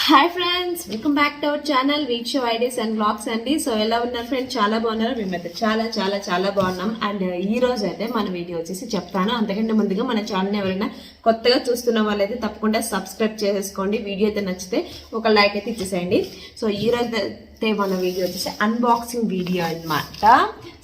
Hi friends, welcome back to our channel week show ideas and blogs అండి. So ఎలా ఉన్నారు friends? చాలా బాగున్నారు. మేమైతే చాలా చాలా చాలా బాగున్నాం. అండ్ ఈ రోజు అయితే మన వీడియో వచ్చేసి చెప్తాను. అంతకంటే ముందుగా మన ఛానల్ ఎవరైనా కొత్తగా చూస్తున్న వాళ్ళైతే తప్పకుండా సబ్స్క్రైబ్ చేసేసుకోండి. వీడియో అయితే నచ్చితే ఒక లైక్ అయితే ఇచ్చేసేయండి. సో ఈ రోజు అయితే మన వీడియో వచ్చేసి అన్బాక్సింగ్ వీడియో అన్నమాట.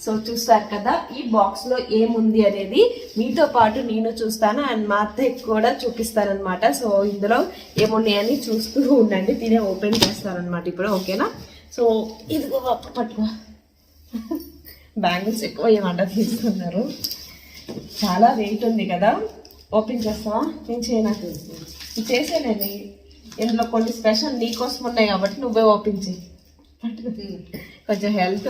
సో చూస్తారు కదా, ఈ బాక్స్ లో ఏముంది అనేది మీతో పాటు నేను చూస్తాను అండ్ మా అత్తయ్య కూడా చూపిస్తాను అనమాట. సో ఇందులో ఏమున్నాయని చూస్తూ ఉండండి. తినే ఓపెన్ చేస్తారనమాట ఇప్పుడు. ఓకేనా? సో ఇదిగో పట్టుకో. బ్యాంగిల్స్ ఎక్కువ ఏమంట తీసుకున్నారు. చాలా వెయిట్ ఉంది కదా. ఓపెన్ చేస్తావా? నేను చేయనట్టు చేసేనండి. ఇందులో కొన్ని స్పెషల్ నీకోసం ఉన్నాయి కాబట్టి నువ్వే ఓపెన్ చేయి. కొంచెం హెల్త్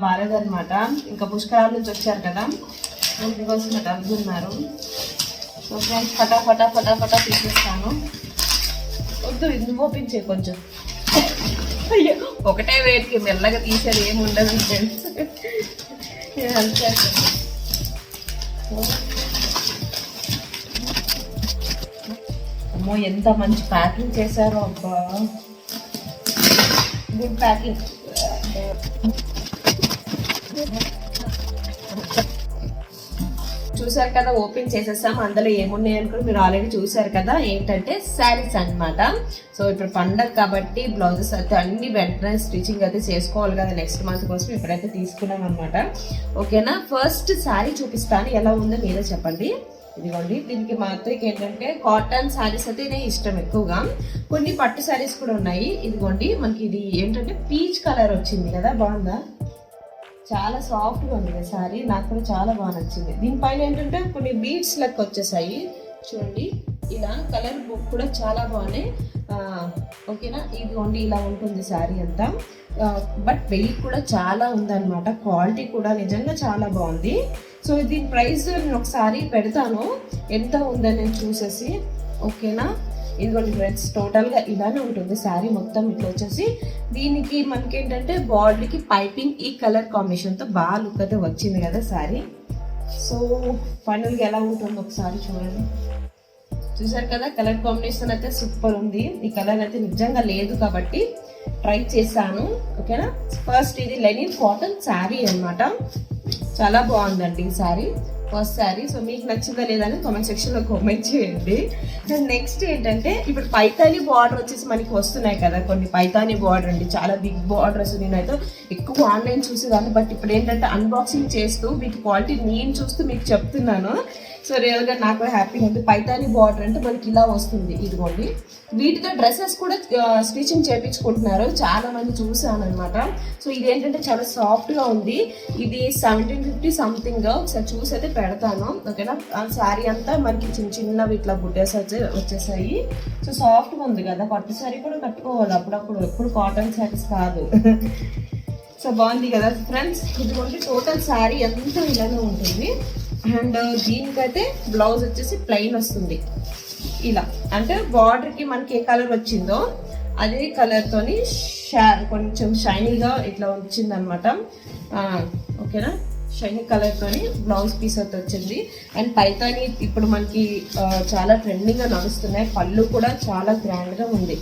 బాగాలేదన్నమాట. ఇంకా పుష్కరాల నుంచి వచ్చారు కదా, ఇందుకోసం అడుగుతున్నారు. సో ఫ్రెండ్స్ ఫటాఫటా ఫటాఫటా తీసేస్తాను. వద్దు, ఇది ఓపెన్ చేయి కొంచెం. అయ్యో, ఒకటే వెయిట్కి మెల్లగా తీసేది ఏమి ఉండదు ఫ్రెండ్స్. హెల్త్ అమ్మో, ఎంత మంచి ప్యాకింగ్ చేశారో అబ్బా. Good packing. చూసారు కదా, ఓపెన్ చేసేసాం. అందులో ఏమున్నాయని కూడా మీరు ఆల్రెడీ చూసారు కదా. ఏంటంటే శారీస్ అన్నమాట. సో ఇప్పుడు పండగ కాబట్టి బ్లౌజెస్ అయితే అన్ని వెంటనే స్టిచ్చింగ్ అయితే చేసుకోవాలి కదా నెక్స్ట్ మంత్ కోసం. ఇప్పుడైతే తీసుకున్నాం అనమాట. ఓకేనా? ఫస్ట్ శారీ చూపిస్తాను, ఎలా ఉందో మీరే చెప్పండి. ఇదిగోండి, దీనికి మా అత్తయ్యకి ఏంటంటే కాటన్ శారీస్ అయితే ఇష్టం ఎక్కువగా. కొన్ని పట్టు శారీస్ కూడా ఉన్నాయి. ఇదిగోండి, మనకి ఇది ఏంటంటే పీచ్ కలర్ వచ్చింది కదా, బాగుందా? చాలా సాఫ్ట్గా ఉంది కదా శారీ. నాకు కూడా చాలా బాగా నచ్చింది. దీనిపైన ఏంటంటే కొన్ని బీడ్స్ లెక్క వచ్చేసాయి చూడండి. ఇలా కలర్ బుక్ కూడా చాలా బాగున్నాయి. ఓకేనా? ఇదిగోండి, ఇలా ఉంటుంది శారీ అంతా. బట్ వెయిట్ కూడా చాలా ఉందన్నమాట. క్వాలిటీ కూడా నిజంగా చాలా బాగుంది. సో దీని ప్రైస్ నేను ఒకసారి పెడతాను ఎంత ఉందని చూసేసి. ఓకేనా? ఇదిగోండి ఫ్రెండ్స్, టోటల్గా ఇలానే ఉంటుంది శారీ మొత్తం. ఇట్లా వచ్చేసి దీనికి మనకి ఏంటంటే బాడీకి పైపింగ్ ఈ కలర్ కాంబినేషన్తో బాగా లుక్ అయితే వచ్చింది కదా శారీ. సో ఫైనల్గా ఎలా ఉంటుందో ఒకసారి చూడండి. చూసారు కదా, కలర్ కాంబినేషన్ అయితే సూపర్ ఉంది. ఈ కలర్ అయితే నిజంగా లేదు కాబట్టి ట్రై చేశాను. ఓకేనా? ఫస్ట్ ఇది లెనిన్ కాటన్ శారీ అనమాట. చాలా బాగుందండి ఈ శారీ, ఫస్ట్ శారీ. సో మీకు నచ్చిందా లేదని కామెంట్ సెక్షన్లో కామెంట్ చేయండి. అండ్ నెక్స్ట్ ఏంటంటే ఇప్పుడు పైతాని బార్డర్ వచ్చేసి మనకి వస్తున్నాయి కదా, కొన్ని పైతాని బార్డర్ అండి, చాలా బిగ్ బార్డర్స్. నేనైతే ఎక్కువ ఆన్లైన్ చూసేదాన్ని, బట్ ఇప్పుడు ఏంటంటే అన్బాక్సింగ్ చేస్తూ వీటి క్వాలిటీ నేను చూస్తూ మీకు చెప్తున్నాను. సో రియల్గా నాకు హ్యాపీగా ఉంది. పైతాని బార్డర్ అంటే మనకి ఇలా వస్తుంది. ఇదిగోండి, వీటితో డ్రెస్సెస్ కూడా స్టిచ్చింగ్ చేయించుకుంటున్నారు, చాలా మంది చూసాను అనమాట. సో ఇది ఏంటంటే చాలా సాఫ్ట్గా ఉంది. ఇది 1750 సంథింగ్. ఒకసారి చూసి అయితే పెడతాను. ఓకేనా? శారీ అంతా మనకి చిన్న చిన్నవి ఇట్లా బుట్టేసి వచ్చేసాయి. సో సాఫ్ట్గా ఉంది కదా, పట్టు శారీ కూడా కట్టుకోవాలి అప్పుడప్పుడు, ఎప్పుడు కాటన్ శారీస్ కాదు. సో బాగుంది కదా ఫ్రెండ్స్. ఇదిగోండి, టోటల్ శారీ అంతా ఇలానే ఉంటుంది. అండ్ దీనికైతే బ్లౌజ్ వచ్చేసి ప్లెయిన్ వస్తుంది ఇలా. అంటే బార్డర్కి మనకి ఏ కలర్ వచ్చిందో అదే కలర్తోని కొంచెం షైనీగా ఇట్లా వచ్చిందనమాట. ఓకేనా? షైనీ కలర్తోని బ్లౌజ్ పీస్ అయితే వచ్చింది. అండ్ పైతాని ఇప్పుడు మనకి చాలా ట్రెండింగ్గా నడుస్తున్నాయి. పళ్ళు కూడా చాలా గ్రాండ్గా ఉంది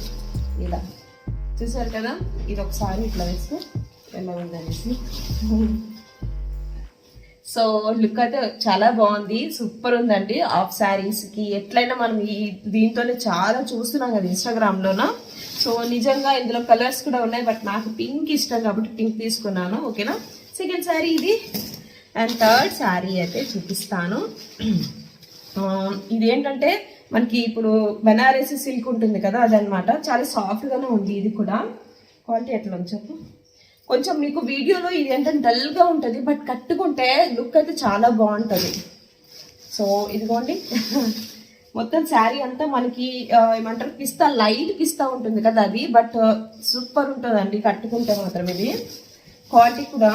ఇలా. చూసారు కదా, ఇది ఒకసారి ఇట్లా వేస్తే ఎలా ఉందనేసి. సో లుక్ అయితే చాలా బాగుంది, సూపర్ ఉందండి. ఆఫ్ శారీస్కి ఎట్లయినా మనం ఈ దీంతోనే చాలా చూస్తున్నాం కదా ఇన్స్టాగ్రామ్లోన. సో నిజంగా ఇందులో కలర్స్ కూడా ఉన్నాయి, బట్ నాకు పింక్ ఇష్టం కాబట్టి పింక్ తీసుకున్నాను. ఓకేనా? సెకండ్ శారీ ఇది. అండ్ థర్డ్ శారీ అయితే చూపిస్తాను. ఇది ఏంటంటే మనకి ఇప్పుడు బెనారసి సిల్క్ ఉంటుంది కదా, అదనమాట. చాలా సాఫ్ట్గానే ఉంది. ఇది కూడా క్వాలిటీ ఎట్లా ఉంది చెప్పు. కొంచెం మీకు వీడియోలో ఇది ఏంటంటే డల్గా ఉంటుంది, బట్ కట్టుకుంటే లుక్ అయితే చాలా బాగుంటుంది. సో ఇదిగోండి, మొత్తం శారీ అంతా మనకి ఏమంటారు పిస్తా, లైట్ పిస్తా ఉంటుంది కదా అది, బట్ సూపర్ ఉంటుందండి కట్టుకుంటే మాత్రం. ఇది క్వాలిటీ కూడా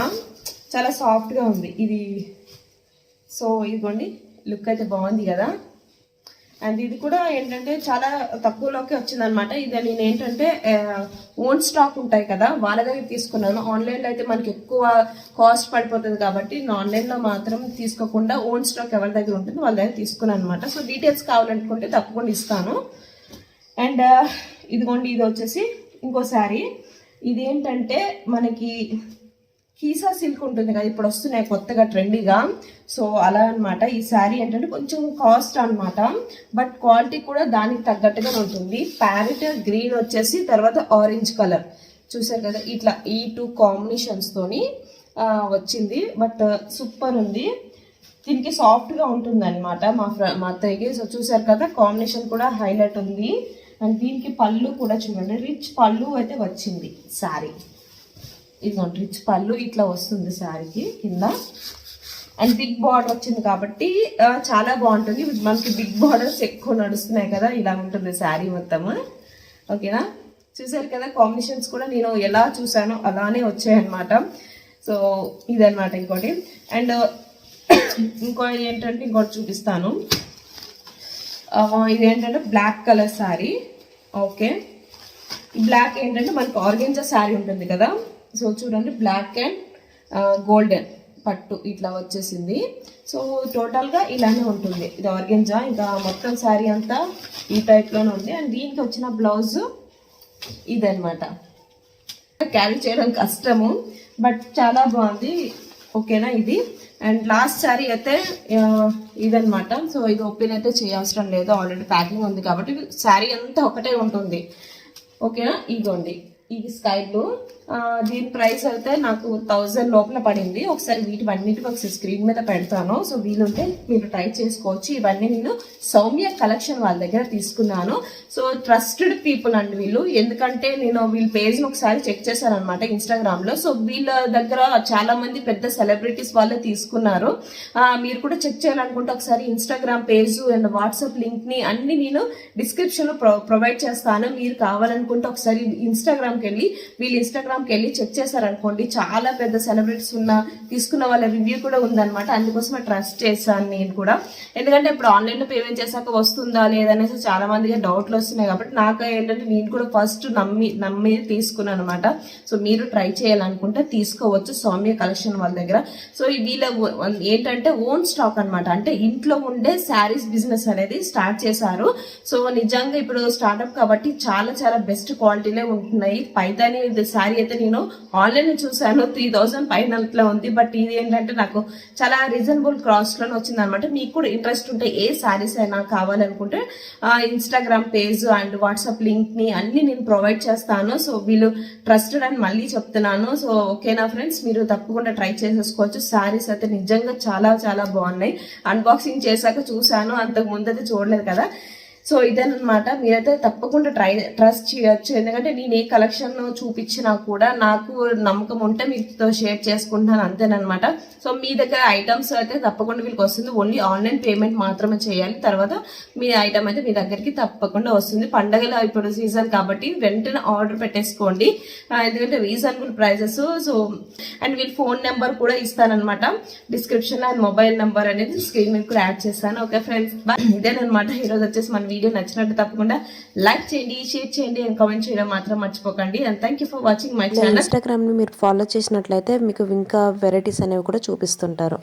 చాలా సాఫ్ట్గా ఉంది ఇది. సో ఇదిగోండి, లుక్ అయితే బాగుంది కదా. అండ్ ఇది కూడా ఏంటంటే చాలా తక్కువలోకి వచ్చిందనమాట. ఇది నేను ఏంటంటే ఓన్ స్టాక్ ఉంటాయి కదా, వాళ్ళ దగ్గర తీసుకున్నాను. ఆన్లైన్లో అయితే మనకి ఎక్కువ కాస్ట్ పడిపోతుంది కాబట్టి నేను ఆన్లైన్లో మాత్రం తీసుకోకుండా ఓన్ స్టాక్ ఎవరి దగ్గర ఉంటుంది వాళ్ళ దగ్గర తీసుకున్నాను అనమాట. సో డీటెయిల్స్ కావాలనుకుంటే తప్పకుండా ఇస్తాను. అండ్ ఇదిగోండి ఇది వచ్చేసి ఇంకో శారీ. ఇదేంటంటే మనకి కీసా సిల్క్ ఉంటుంది కదా, ఇప్పుడు వస్తున్నాయి కొత్తగా ట్రెండీగా. సో అలా అనమాట. ఈ శారీ ఏంటంటే కొంచెం కాస్ట్ అనమాట, బట్ క్వాలిటీ కూడా దానికి తగ్గట్టుగా ఉంటుంది. ప్యారెట్ గ్రీన్ వచ్చేసి తర్వాత ఆరెంజ్ కలర్ చూసారు కదా, ఇట్లా ఈ 2 కాంబినేషన్స్ తోని వచ్చింది. బట్ సూపర్ ఉంది. దీనికి సాఫ్ట్గా ఉంటుంది అనమాట మా అత్తయ్యకి. సో చూసారు కదా, కాంబినేషన్ కూడా హైలైట్ ఉంది. అండ్ దీనికి పళ్ళు కూడా చూడండి, రిచ్ పళ్ళు అయితే వచ్చింది శారీ. ఇదిగోండి రిచ్ పళ్ళు ఇట్లా వస్తుంది శారీకి కింద. అండ్ బిగ్ బార్డర్ వచ్చింది కాబట్టి చాలా బాగుంటుంది. మనకి బిగ్ బార్డర్స్ ఎక్కువ నడుస్తున్నాయి కదా, ఇలా ఉంటుంది శారీ మొత్తం. ఓకేనా, చూసారు కదా, కాంబినేషన్స్ కూడా నేను ఎలా చూసానో అలానే వచ్చాయన్నమాట. సో ఇదన్నమాట ఇంకోటి. అండ్ ఇంకోటి ఏంటంటే ఇంకోటి చూపిస్తాను. ఇదేంటంటే black colour sari. Okay, black ఏంటంటే మనకి ఆర్గెంజా శారీ ఉంటుంది కదా, సో చూడండి బ్లాక్ అండ్ గోల్డెన్ పట్టు ఇట్లా వచ్చేసింది. సో టోటల్గా ఇలానే ఉంటుంది. ఇది ఆర్గెంజా, ఇంకా మొత్తం శారీ అంతా ఈ టైప్లోనే ఉంది. అండ్ దీనికి వచ్చిన బ్లౌజ్ ఇదనమాట. క్యారీ చేయడం కష్టము, బట్ చాలా బాగుంది. ఓకేనా ఇది. అండ్ లాస్ట్ శారీ అయితే ఇదనమాట. సో ఇది ఓపెన్ అయితే చేయవసరం లేదు, ఆల్రెడీ ప్యాకింగ్ ఉంది కాబట్టి శారీ అంతా ఒకటే ఉంటుంది. ఓకేనా, ఇదిగోండి ఇది స్కై బ్లూ. దీని ప్రైస్ అయితే నాకు 1000 లోపల పడింది. ఒకసారి వీటివన్నిటికి ఒకసారి స్క్రీన్ మీద పెడతాను, సో వీలుంటే మీరు ట్రై చేసుకోవచ్చు. ఇవన్నీ నేను సౌమ్య కలెక్షన్ వాళ్ళ దగ్గర తీసుకున్నాను. సో ట్రస్టెడ్ పీపుల్ అండి వీళ్ళు, ఎందుకంటే నేను వీళ్ళ పేజ్ని ఒకసారి చెక్ చేశాను అనమాట ఇన్స్టాగ్రామ్లో. సో వీళ్ళ దగ్గర చాలా మంది పెద్ద సెలబ్రిటీస్ వాళ్ళే తీసుకున్నారు. మీరు కూడా చెక్ చేయాలనుకుంటే ఒకసారి ఇన్స్టాగ్రామ్ పేజ్ అండ్ వాట్సాప్ లింక్ని అన్ని నేను డిస్క్రిప్షన్లో ప్రొవైడ్ చేస్తాను. మీరు కావాలనుకుంటే ఒకసారి ఇన్స్టాగ్రామ్కి వెళ్ళి వీళ్ళు ఇన్స్టాగ్రామ్కి వెళ్ళి చెక్ చేశారనుకోండి, చాలా పెద్ద సెలబ్రిటీస్ తీసుకున్న వాళ్ళ రివ్యూ కూడా ఉందన్నమాట. అందుకోసమే ట్రస్ట్ చేశాను నేను కూడా, ఎందుకంటే ఇప్పుడు ఆన్లైన్లో పేమెంట్ చేశాక వస్తుందా లేదనేసి చాలా మందికి డౌట్లు వస్తున్నాయి కాబట్టి నాకు ఏంటంటే నేను కూడా ఫస్ట్ నమ్మి తీసుకున్నాను అనమాట. సో మీరు ట్రై చేయాలనుకుంటే తీసుకోవచ్చు సౌమ్య కలెక్షన్ వాళ్ళ దగ్గర. సో వీళ్ళ ఏంటంటే ఓన్ స్టాక్ అనమాట, అంటే ఇంట్లో ఉండే శారీస్ బిజినెస్ అనేది స్టార్ట్ చేశారు. సో నిజంగా ఇప్పుడు స్టార్ట్అప్ కాబట్టి చాలా చాలా బెస్ట్ క్వాలిటీలే ఉంటున్నాయి. పైతాని శారీ అయితే నేను ఆన్లైన్ చూసాను, 3000 పైన ఉంది. బట్ ఇది ఏంటంటే నాకు చాలా రీజనబుల్ కాస్ట్ లోనే వచ్చింది అనమాట. మీకు కూడా ఇంట్రెస్ట్ ఉంటే ఏ శారీస్ అయినా కావాలనుకుంటే Instagram page and WhatsApp link ని అన్ని నేను ప్రొవైడ్ చేస్తాను. సో వీళ్ళు ట్రస్టెడ్ అని మళ్ళీ చెప్తున్నాను. సో ఓకేనా ఫ్రెండ్స్, మీరు తప్పకుండా ట్రై చేసేసుకోవచ్చు. శారీస్ అయితే నిజంగా చాలా చాలా బాగున్నాయి. అన్బాక్సింగ్ చేశాక చూసాను, అంతకు ముందు అయితే చూడలేదు కదా. సో ఇదేనమాట, మీరైతే తప్పకుండా ట్రస్ట్ చేయొచ్చు. ఎందుకంటే నేను ఏ కలెక్షన్ చూపించినా కూడా నాకు నమ్మకం ఉంటే మీతో షేర్ చేసుకుంటాను, అంతేనమాట. సో మీ దగ్గర ఐటమ్స్ అయితే తప్పకుండా వీళ్ళకి వస్తుంది. ఓన్లీ ఆన్లైన్ పేమెంట్ మాత్రమే చేయాలి, తర్వాత మీ ఐటమ్ అయితే మీ దగ్గరికి తప్పకుండా వస్తుంది. పండగల ఇప్పుడు సీజన్ కాబట్టి వెంటనే ఆర్డర్ పెట్టేసుకోండి, ఎందుకంటే రీజనబుల్ ప్రైజెస్. సో అండ్ వీళ్ళ ఫోన్ నెంబర్ కూడా ఇస్తానమాట డిస్క్రిప్షన్, అండ్ మొబైల్ నెంబర్ అనేది స్క్రీన్ మీద కూడా యాడ్ చేస్తాను. ఓకే ఫ్రెండ్స్, ఇదేనమాట ఈరోజు వచ్చేసి మన వీడియో నచ్చినట్టు తప్పకుండా లైక్ చేయండి, షేర్ చేయండి అండ్ కామెంట్ చేయడం మాత్రం మర్చిపోకండి. And thank you for watching my channel. Instagram ని మీరు ఫాలో చేసినట్లయితే మీకు ఇంకా వెరైటీస్ అనేవి కూడా చూపిస్తుంటారు.